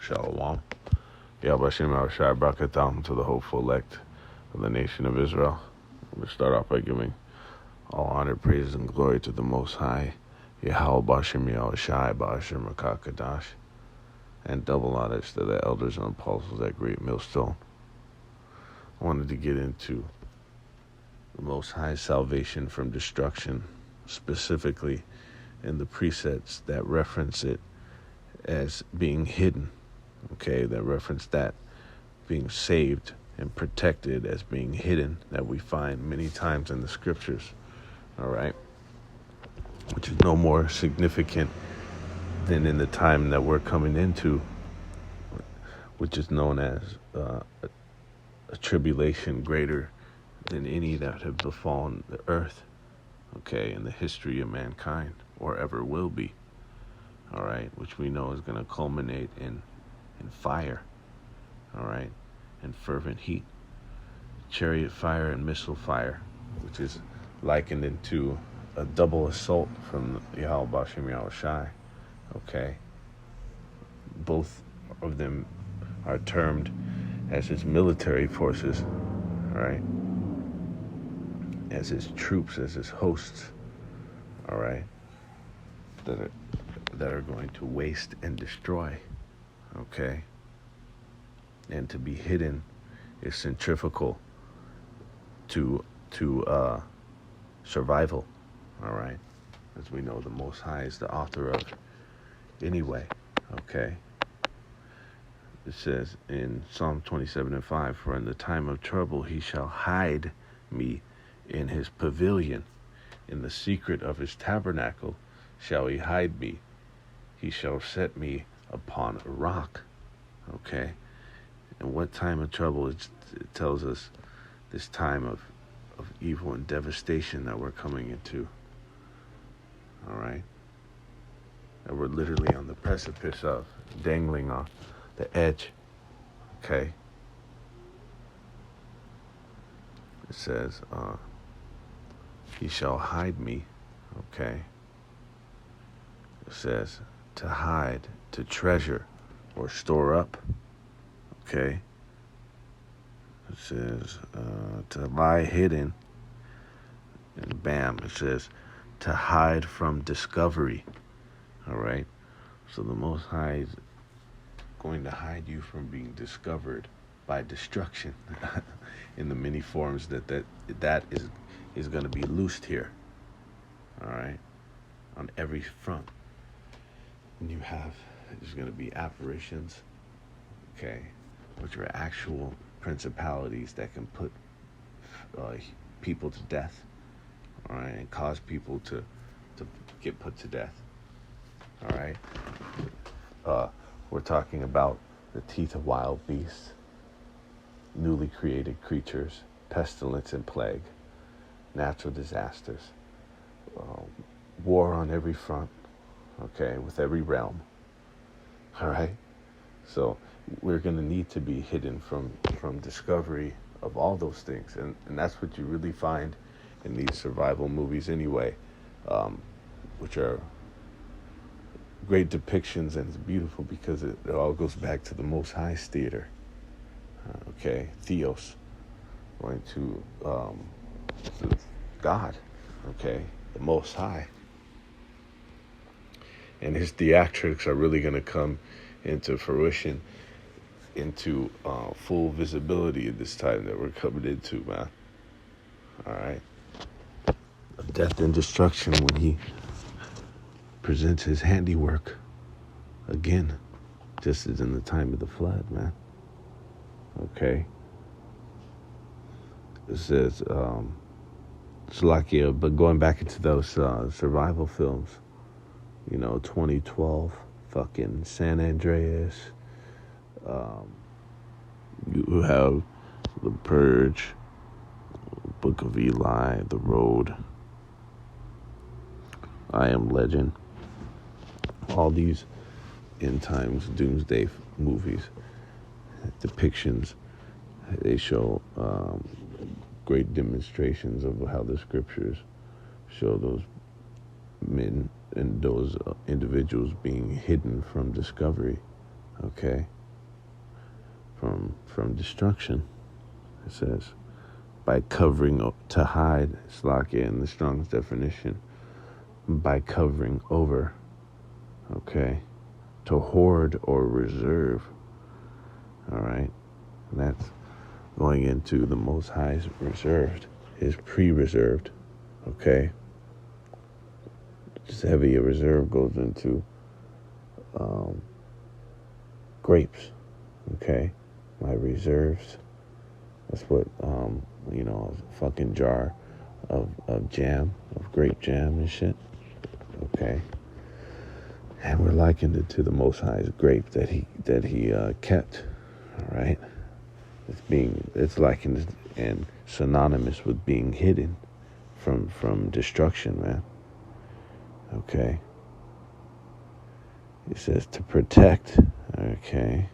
Shalom. Yahbashim Shai Brakatam to the hopeful elect of the nation of Israel. I'm going to start off by giving all honor, praise, and glory to the Most High, Yahweh Bashim Yahushai Bashim Rakakadash, and double honors to the elders and apostles at Great Millstone. I wanted to get into the Most High's salvation from destruction, specifically in the precepts that reference it as being hidden. Okay, that reference that being saved and protected as being hidden, that we find many times in the scriptures. All right, which is no more significant than in the time that we're coming into, which is known as a tribulation greater than any that have befallen the earth, okay, in the history of mankind, or ever will be. All right, which we know is going to culminate in fire, all right, and fervent heat, chariot fire and missile fire, which is likened into a double assault from Yahweh Bashim Yahushai. Okay, both of them are termed as his military forces, all right, as his troops, as his hosts, all right, that are going to waste and destroy. Okay, and to be hidden is centrifugal to survival. All right, as we know, the Most High is the author of anyway. Okay, it says in Psalm 27:5, "For in the time of trouble he shall hide me in his pavilion, in the secret of his tabernacle shall he hide me. He shall set me upon a rock." Okay, and what time of trouble? It tells us this time of evil and devastation that we're coming into. All right, that we're literally on the precipice of, dangling on the edge. Okay, it says, he shall hide me. Okay, it says to hide, to treasure, or store up. Okay, it says to lie hidden, and bam, it says to hide from discovery. All right, so the Most High is going to hide you from being discovered by destruction in the many forms that is going to be loosed here. All right, on every front. And there's going to be apparitions, okay, which are actual principalities that can put people to death, all right, and cause people to get put to death. All right, we're talking about the teeth of wild beasts, newly created creatures, pestilence and plague, natural disasters, war on every front, okay, with every realm. All right, so we're going to need to be hidden from discovery of all those things, and that's what you really find in these survival movies anyway, which are great depictions, and it's beautiful because it all goes back to the Most High's theater. Okay, Theos, going to God, okay, the Most High. And his theatrics are really going to come into fruition, into full visibility at this time that we're coming into, man. All right, of death and destruction when he presents his handiwork again, just as in the time of the flood, man. Okay, it says Slovakia, but going back into those survival films, 2012, fucking San Andreas, you have The Purge, Book of Eli, The Road, I Am Legend, all these end times doomsday movies, depictions. They show great demonstrations of how the scriptures show those men and those individuals being hidden from discovery, okay, from destruction. It says, by covering, to hide, Slakia in the Strong's definition, by covering over, okay, to hoard or reserve, all right, and that's going into the Most High's reserved, his pre-reserved, okay. Just heavy a reserve goes into grapes, okay, my reserves. That's what a fucking jar of jam, of grape jam and shit, okay. And we're likened it to the Most High's grape that he kept, all right. It's likened and synonymous with being hidden from destruction, man. Okay. It says to protect, okay,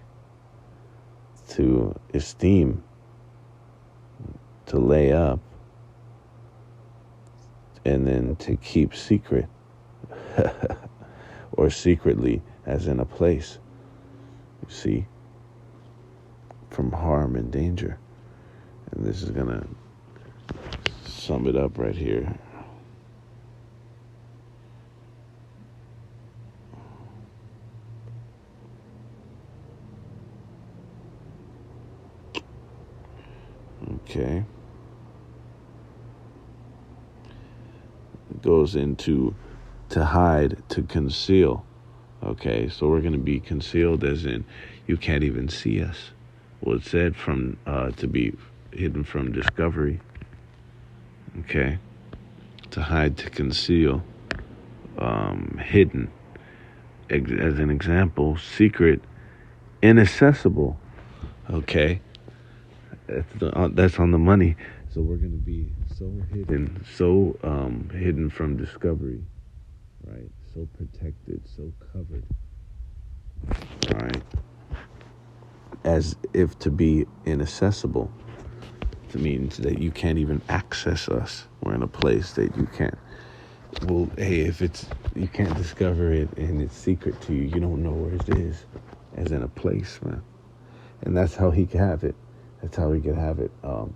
to esteem, to lay up, and then to keep secret, or secretly, as in a place, you see, from harm and danger. And this is gonna sum it up right here. Okay. It goes into to hide, to conceal. Okay, so we're going to be concealed as in you can't even see us. Well, it said from to be hidden from discovery. Okay, to hide, to conceal, hidden. As an example, secret, inaccessible. Okay, that's on the money. So we're going to be so hidden from discovery, right? So protected, so covered, all right? As if to be inaccessible. It means that you can't even access us. We're in a place that you can't. Well, hey, if you can't discover it and it's secret to you, you don't know where it is, as in a place, man. And that's how he could have it. That's how he could have it. And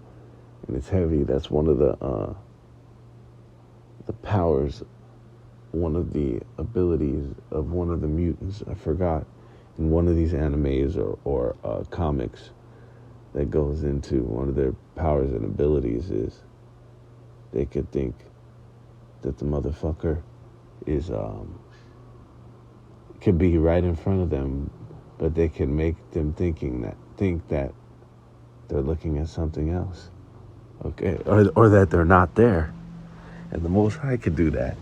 it's heavy. That's one of the powers, one of the abilities of one of the mutants. I forgot. In one of these animes or comics, that goes into one of their powers and abilities is they could think that the motherfucker is could be right in front of them, but they can make them think that they're looking at something else, okay, or that they're not there, and the Most High could do that.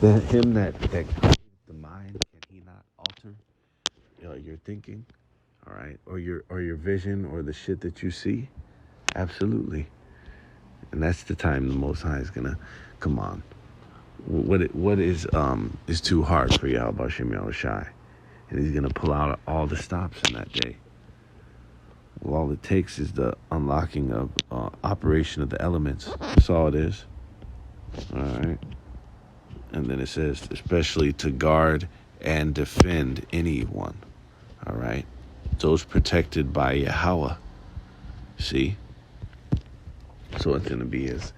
Him that created the mind, can he not alter your thinking, all right, or your vision, or the shit that you see? Absolutely. And that's the time the Most High is gonna come on. What is too hard for Yahweh Hashem Yahushai, and he's gonna pull out all the stops in that day. Well, all it takes is the unlocking of operation of the elements. That's all it is. All right. And then it says, especially to guard and defend anyone. All right. Those protected by Yahweh. See? So it's going to be as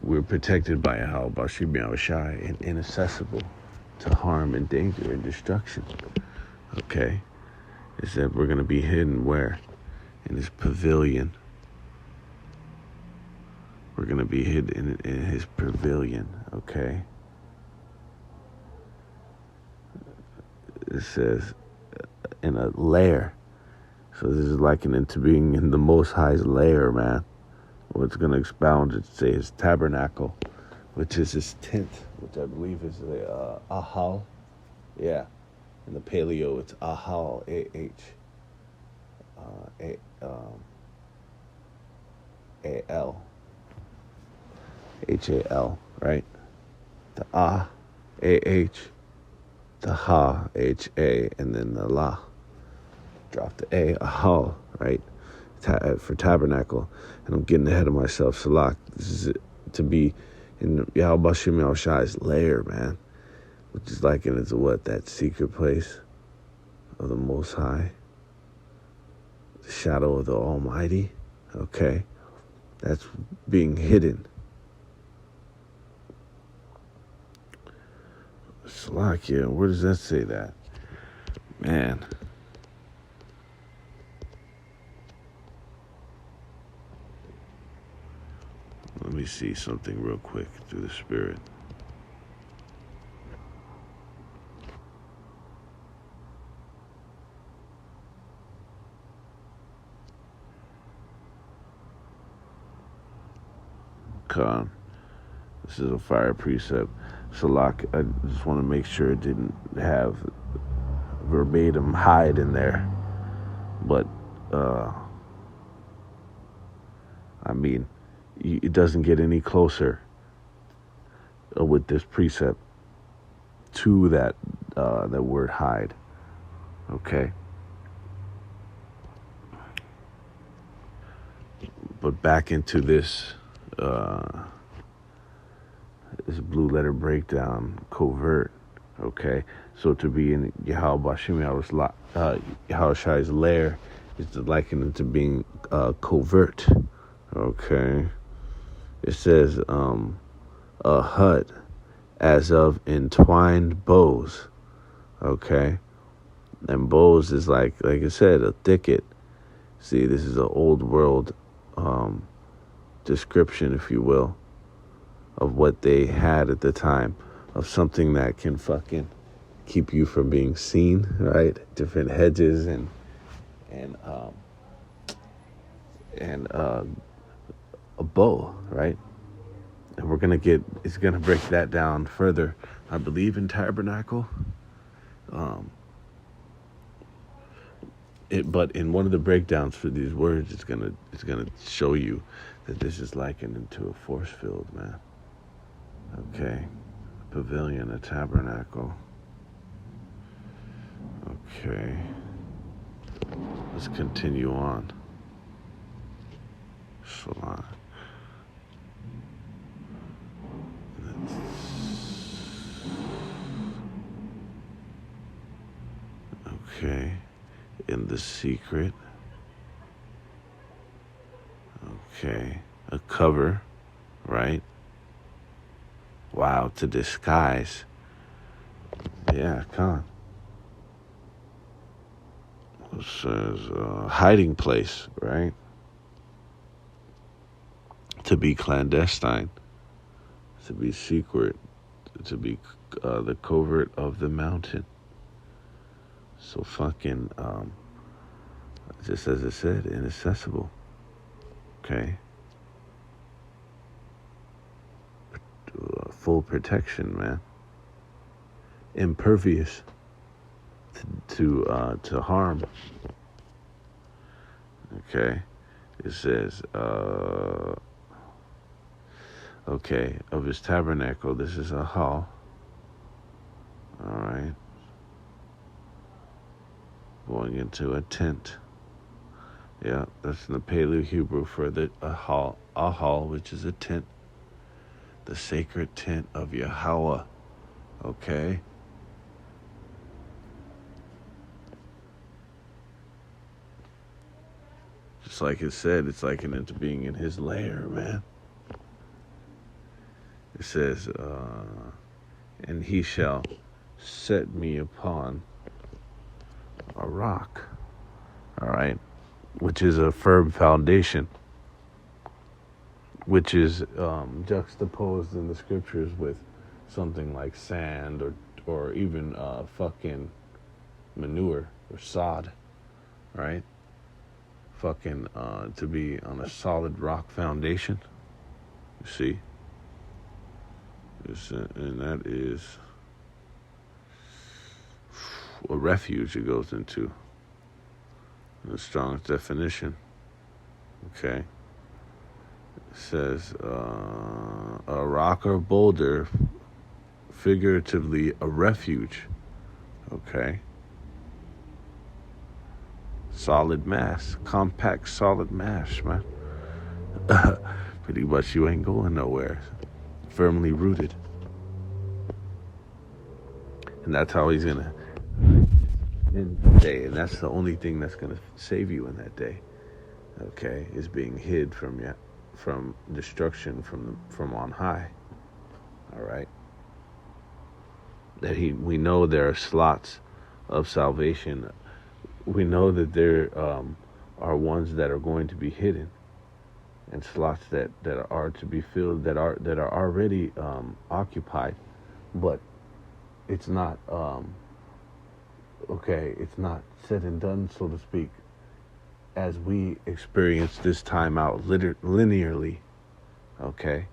we're protected by Yahweh, Bashir Yahushai, and inaccessible to harm and danger and destruction. Okay? It said we're going to be hidden where? In his pavilion. We're going to be hidden in his pavilion. Okay? It says in a lair. So this is likened to being in the Most High's lair, man. Well, it's going to expound it, say his tabernacle, which is his tent, which I believe is the Ahal. Yeah. In the Paleo, it's Ahal, A-L. H-A-L, right? The Ah, A-H. The Ha, H-A, and then the La. Drop the A, Ahal, right? For tabernacle. And I'm getting ahead of myself. Salak, this is to be in Yahweh Hashem Yahushai's lair, man. Which is likened to what? That secret place. of the Most High, the shadow of the Almighty, okay? That's being hidden. Salakia, where does that say that? Man. Let me see something real quick through the Spirit. Khan. This is a fire precept. Salak, I just want to make sure it didn't have verbatim hide in there. But, I mean, it doesn't get any closer with this precept to that word hide. Okay? But back into this this blue letter breakdown, covert. Okay? So to be in Yahweh Shai's lair is likened to being covert. Okay? It says a hut as of entwined bows. Okay? And bows is like I said, a thicket. See, this is an old world description, if you will, of what they had at the time, of something that can fucking keep you from being seen, right? Different hedges and a bow, right? And it's gonna break that down further, I believe, in Tabernacle. But in one of the breakdowns for these words, it's gonna show you that this is likened into a force field, man. Okay, a pavilion, a tabernacle. Okay, let's continue on. Salah. Okay, in the secret. Okay, a cover, right? Wow, to disguise. Yeah, come on. It says hiding place, right? To be clandestine, to be secret, to be the covert of the mountain. So fucking, just as it said, inaccessible. Okay. Full protection, man. Impervious to harm. Okay. It says, okay, of his tabernacle, this is a hall. All right. Going into a tent. Yeah, that's in the Paleo Hebrew for a hall, which is a tent. The sacred tent of Yahweh. Okay? Just like it said, it's likened into being in his lair, man. It says, and he shall set me upon a rock. All right? Which is a firm foundation, which is juxtaposed in the scriptures with something like sand or even fucking manure or sod, right? Fucking to be on a solid rock foundation, you see? And that is a refuge it goes into. The strongest definition. Okay. It says a rock or boulder, figuratively a refuge. Okay. Solid mass, compact solid mass, man. Pretty much you ain't going nowhere. Firmly rooted. And that's how he's gonna in the day, and that's the only thing that's going to save you in that day. Okay, is being hid from you, from destruction from on high. All right, that we know there are slots of salvation. We know that there are ones that are going to be hidden, and slots that are to be filled, that are already occupied, but it's not okay. It's not said and done, so to speak, as we experience this time out linearly. Okay,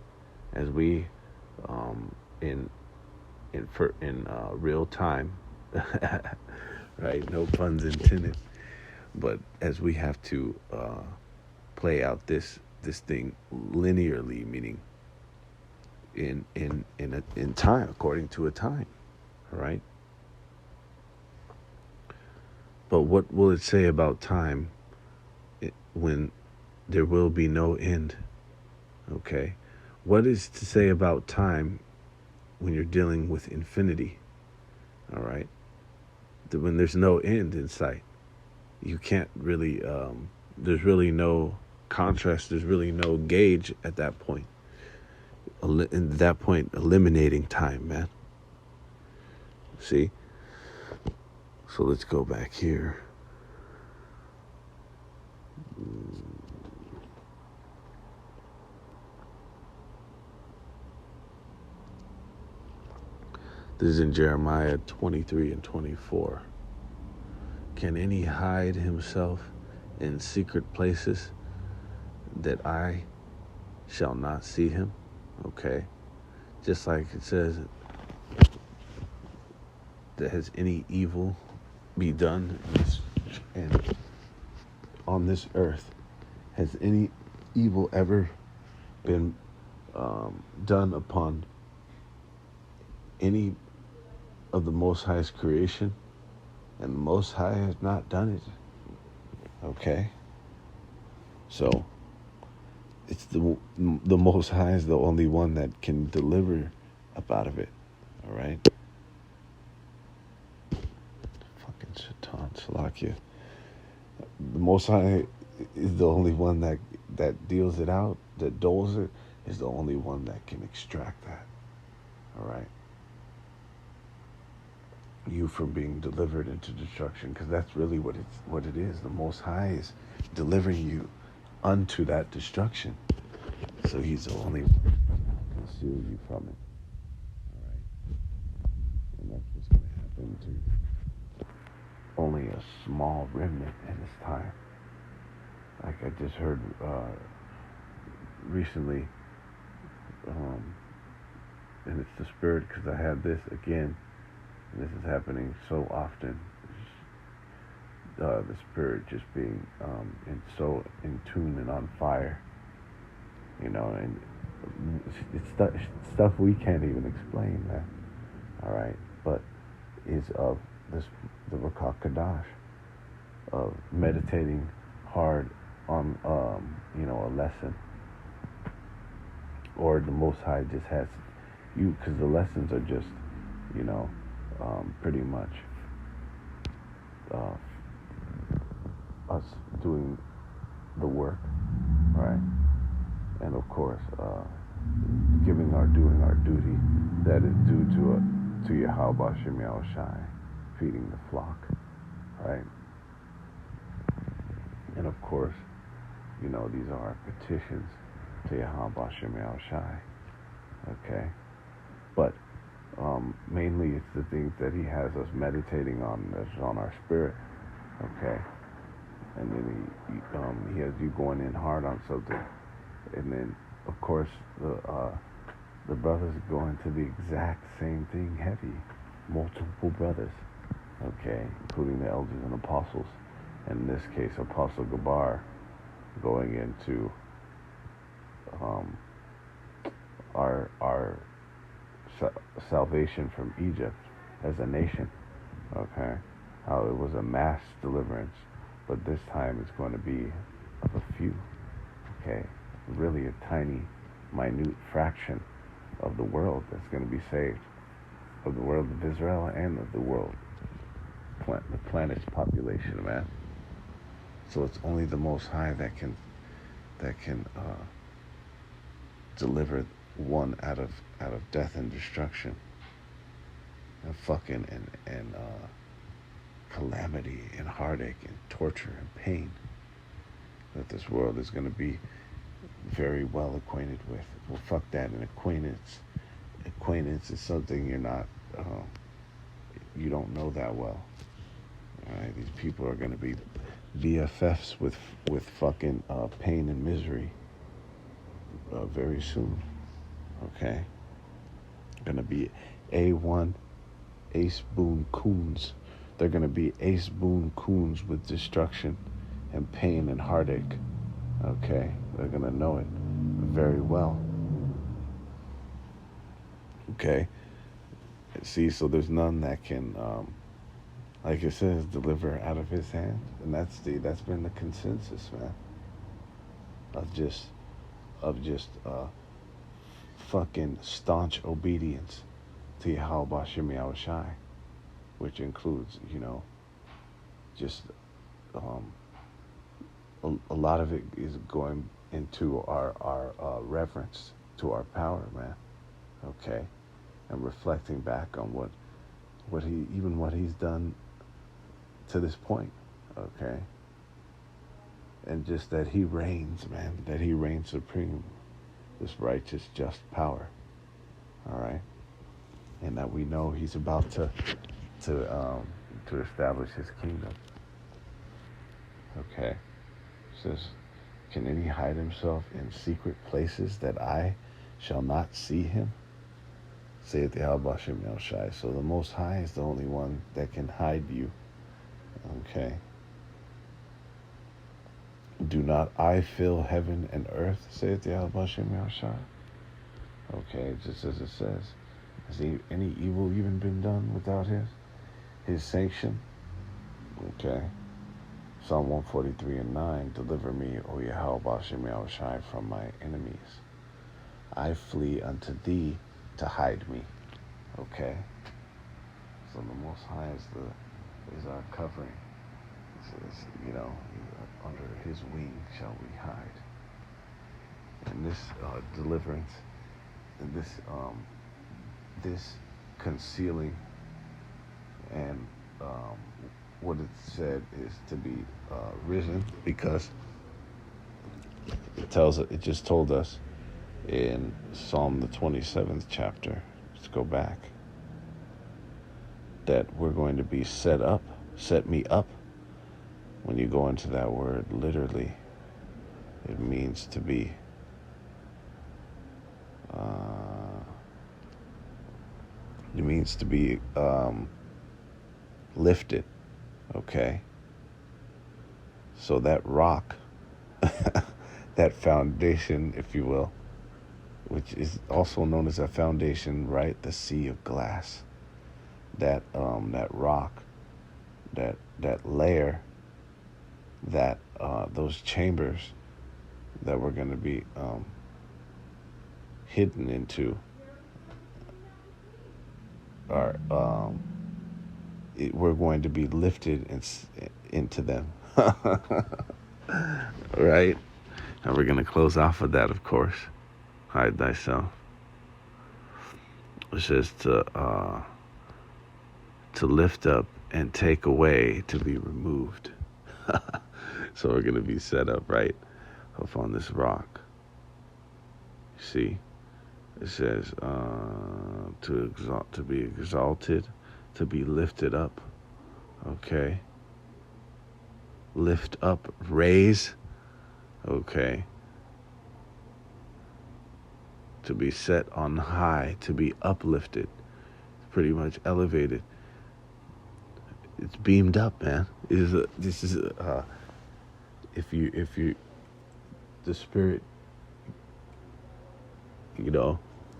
as we um, in real time, right? No puns intended. But as we have to play out this thing linearly, meaning in time, according to a time, right? But what will it say about time when there will be no end? Okay, what is to say about time when you're dealing with infinity? All right, when there's no end in sight, you can't really. There's really no contrast. There's really no gauge at that point. At that point, eliminating time, man. See. So let's go back here. This is in Jeremiah 23 and 24. Can any hide himself in secret places that I shall not see him? Okay. Just like it says, that has any evil be done and on this earth? Has any evil ever been done upon any of the Most High's creation? And the Most High has not done it. Okay? So, it's the Most High is the only one that can deliver up out of it. All right? Fucking Shaitan Salakia. The Most High is the only one that deals it out, that doles it, is the only one that can extract that. All right? You from being delivered into destruction, because that's really what it is. The Most High is delivering you unto that destruction. So he's the only one that can seal you from it. All right? And that's what's going to happen to only a small remnant in this time. Like I just heard recently, and it's the spirit, because I had this again. And this is happening so often. The spirit just being so in tune and on fire, and it's stuff we can't even explain, man. All right, but is of the Rakah Kadash, of meditating hard on a lesson, or the Most High just has you, because the lessons are just pretty much us doing the work, right? And of course, doing our duty that is due to Yahweh Bashem Yahushai, feeding the flock, right? And of course, these are our petitions to Yahweh Bashem Yahushai, okay? But mainly it's the things that he has us meditating on, that's on our spirit, okay? And then he has you going in hard on something, and then of course the brothers go into the exact same thing heavy, multiple brothers, okay, including the elders and apostles, and in this case Apostle Gabar going into our salvation from Egypt as a nation, okay, how it was a mass deliverance, but this time it's going to be of a few, okay, really a tiny, minute fraction of the world that's going to be saved, of the world of Israel and of the world, the planet's population, man. So it's only the Most High that can deliver one out of death and destruction and fucking and calamity and heartache and torture and pain that this world is going to be very well acquainted with. Well, fuck that. An acquaintance is something you don't know that well. All right, these people are going to be BFFs with fucking pain and misery very soon. Okay, going to be A1 Ace Boon Coons. They're going to be Ace Boon Coons with destruction and pain and heartache. Okay, they're going to know it very well. Okay, see, so there's none that can, like it says, deliver out of his hand, and that's been the consensus, man, of just fucking staunch obedience to Yahweh Bashim Yahushai, which includes, just a lot of it is going into our reverence to our power, man. Okay, and reflecting back on what he's done to this point. Okay, and just that he reigns, man. That he reigns supreme, this righteous, just power. All right, and that we know he's about to establish his kingdom. Okay, it says, can any hide himself in secret places that I shall not see him? Saith the Halbashim Yahushai. So the Most High is the only one that can hide you. Okay. Do not I fill heaven and earth, saith the Halbashim Yahushai. Okay, just as it says. Has any evil even been done without his sanction? Okay. Psalm 143:9, deliver me, O Yahweh Bashim Yahushai, from my enemies. I flee unto thee to hide me. Okay. So the Most High is our covering. It says, under his wing shall we hide. And this deliverance and this concealing and what it said is to be risen, because it just told us in Psalm the 27th chapter, let's go back, that we're going to be set me up. When you go into that word, literally, it means to be lifted. Okay, so that rock, that foundation, if you will, which is also known as a foundation, right? The sea of glass. That rock, that layer, that those chambers that we're going to be hidden into are we're going to be lifted into them. Right? And we're going to close off with that, of course. Hide thyself. It says to lift up and take away, to be removed. So we're going to be set up, right, up on this rock. See? It says to be exalted, to be lifted up. Okay. Lift up, raise. Okay. To be set on high, to be uplifted, pretty much elevated. It's beamed up, man. If the spirit,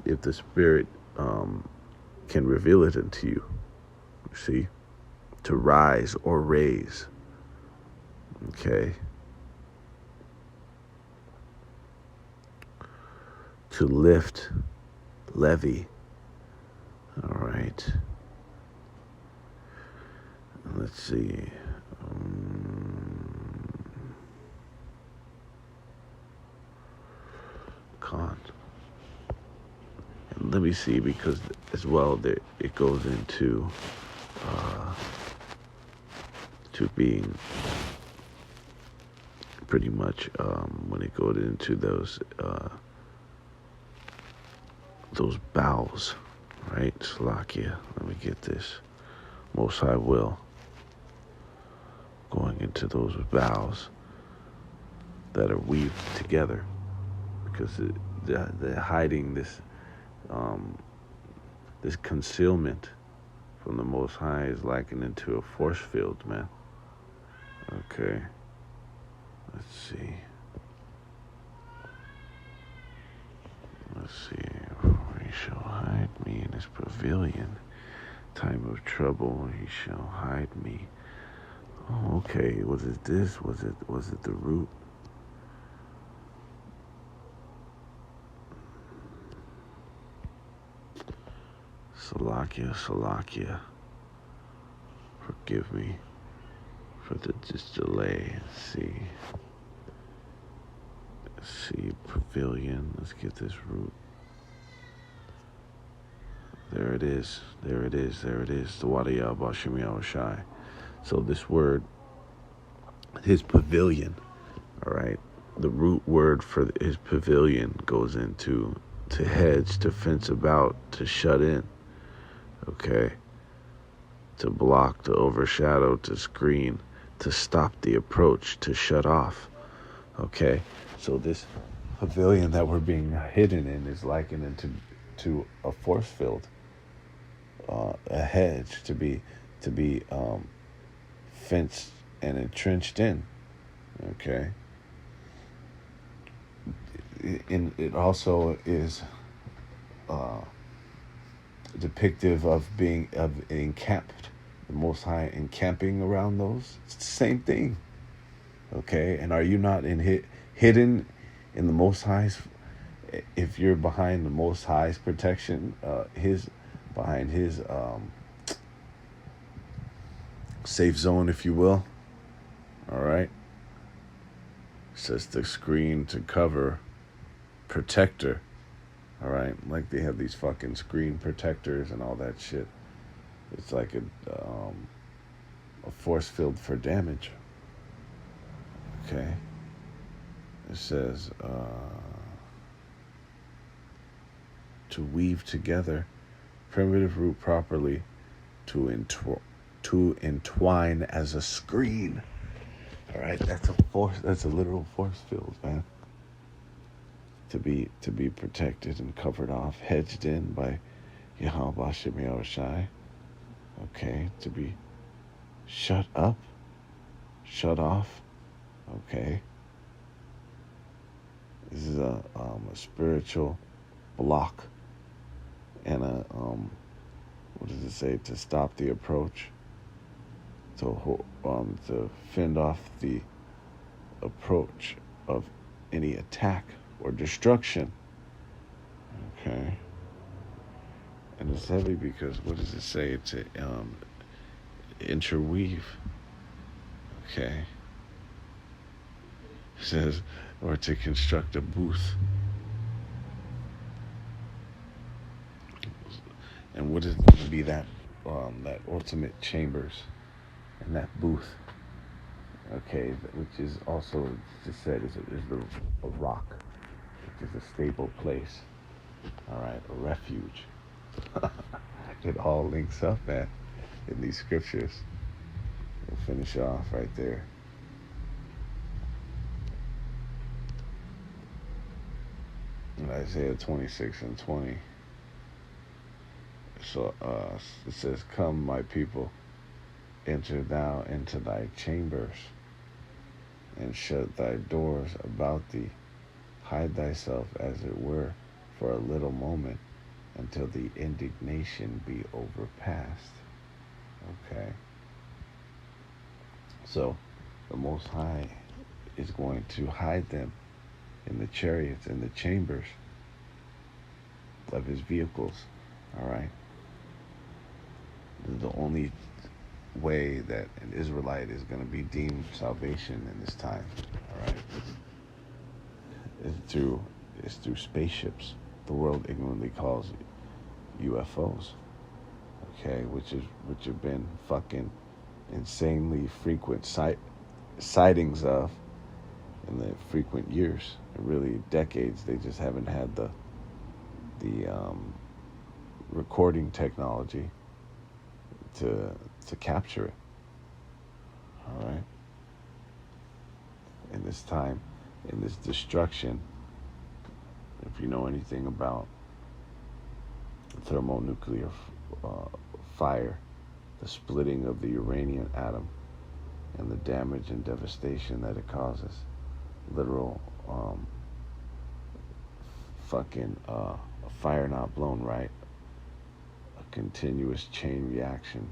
if the spirit can reveal it unto you, see, to rise or raise. Okay. To lift, levy. All right. Let's see. Con. And let me see, because as well that it goes into to being pretty much when it goes into those bowels, right? Slakia. Let me get this. Most High will. Going into those bowels that are weaved together, because they're hiding this this concealment from the Most High is likened into a force field, man. Okay. Let's see. He shall hide me in his pavilion. Time of trouble, he shall hide me. Oh, okay. Was it this? Was it the root? Salakia. Forgive me for this delay. Let's see, pavilion. Let's get this root. There it is. The Wadiyah Bashim Yahushai. So this word, his pavilion, all right, the root word for his pavilion goes into to hedge, to fence about, to shut in, okay, to block, to overshadow, to screen, to stop the approach, to shut off, okay. So this pavilion that we're being hidden in is likened to a force field, a hedge, to be fenced and entrenched in, okay. It also is depictive of being encamped, the Most High encamping around those. It's the same thing, okay. And are you not hidden in the Most High's? If you're behind the Most High's protection, behind his safe zone, if you will. All right. It says the screen to cover protector. All right. Like they have these fucking screen protectors and all that shit. It's like a force field for damage. Okay. It says to weave together, primitive root properly, to entwine as a screen. All right, that's a literal force field, man. To be protected and covered off, hedged in by Yahweh Bashim Yahushai. Okay, to be shut up, shut off. Okay, this is a spiritual block and what does it say? To stop the approach, to fend off the approach of any attack or destruction. Okay. And it's heavy because what does it say? To interweave. Okay. It says, or to construct a booth. And what is going to be that ultimate chambers and that booth? Okay, which is also just said is a rock, which is a stable place. All right, a refuge. It all links up, man, in these scriptures. We'll finish off right there. In Isaiah 26:20. So it says, "Come, my people, enter thou into thy chambers, and shut thy doors about thee. Hide thyself, as it were, for a little moment, until the indignation be overpassed." Okay. So the Most High is going to hide them in the chariots, in the chambers of his vehicles. All right. The only way that an Israelite is going to be deemed salvation in this time, all right, is through spaceships. The world ignorantly calls UFOs, okay, which have been fucking insanely frequent sightings of in the frequent years, really decades. They just haven't had the recording technology to capture it. All right. In this time, in this destruction, if you know anything about thermonuclear fire, the splitting of the uranium atom, and the damage and devastation that it causes, literal fucking a fire not blown right, a continuous chain reaction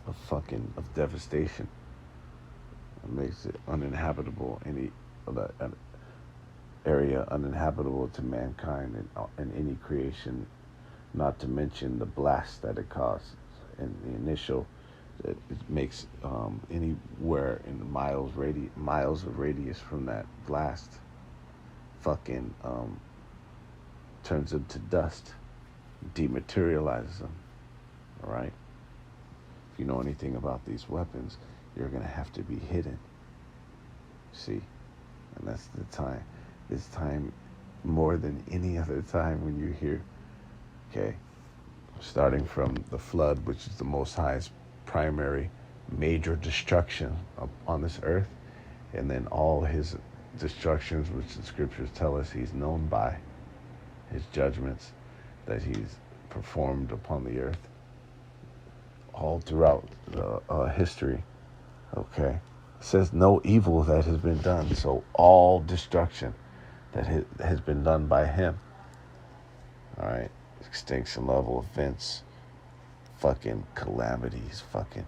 of devastation. It makes it uninhabitable, any an area uninhabitable to mankind and any creation, not to mention the blast that it causes and the initial. It makes anywhere in miles of radius from that blast fucking turns into dust, dematerializes them. All right. If you know anything about these weapons, you're gonna have to be hidden. See, and that's the time. This time, more than any other time, when you're here. Okay, starting from the flood, which is the Most High's primary major destruction on this earth, and then all his destructions, which the scriptures tell us he's known by, his judgments that he's performed upon the earth all throughout history. Okay, it says no evil that has been done, so all destruction that has been done by him. All right, extinction level events, fucking calamities, fucking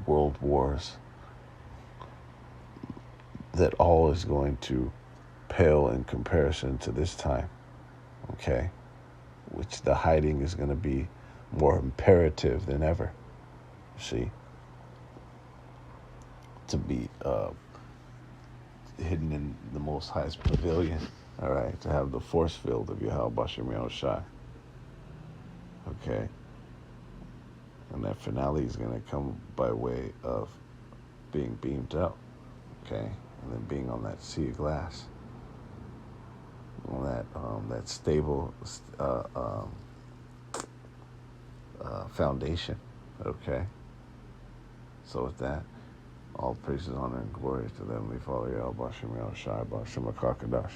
world wars, that all is going to pale in comparison to this time, okay? Which the hiding is going to be more imperative than ever, see? To be hidden in the Most High's pavilion, all right? To have the force field of Yahweh Bashem Yahushai, okay? And that finale is going to come by way of being beamed up, okay? And then being on that sea of glass, on that stable foundation, okay? So with that, all praises, honor, and glory to the Heavenly Father, Yahweh Bashem Yahushai, Bashem HaKakadash.